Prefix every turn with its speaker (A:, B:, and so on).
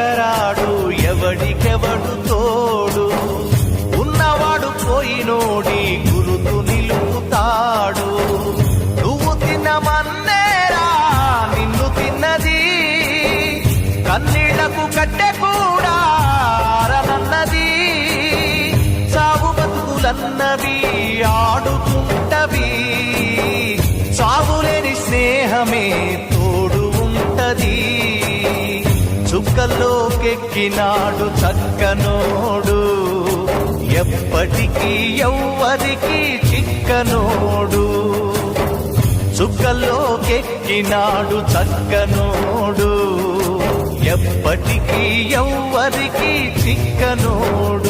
A: ఎవరాడు ఎవడికెవడు తోడు, ఉన్నవాడు పోయినోడి గురుతు నిలుపుతాడు. నువ్వు తిన్నమన్నేరా నిన్ను తిన్నది, కన్నీళ్లకు కట్టె కూడా ఆరనన్నది. సాగు బతుకులన్నవి ఆడుకుంటవి, సాగులేని స్నేహమే తోడు ఉంటది. చుక్కల్లోకెక్కినాడు చక్కనోడు, ఎప్పటికీ ఎవ్వరికి చిక్కనోడు. చుక్కల్లోకెక్కినాడు చక్కనోడు, ఎప్పటికీ ఎవ్వరికి చిక్కనోడు.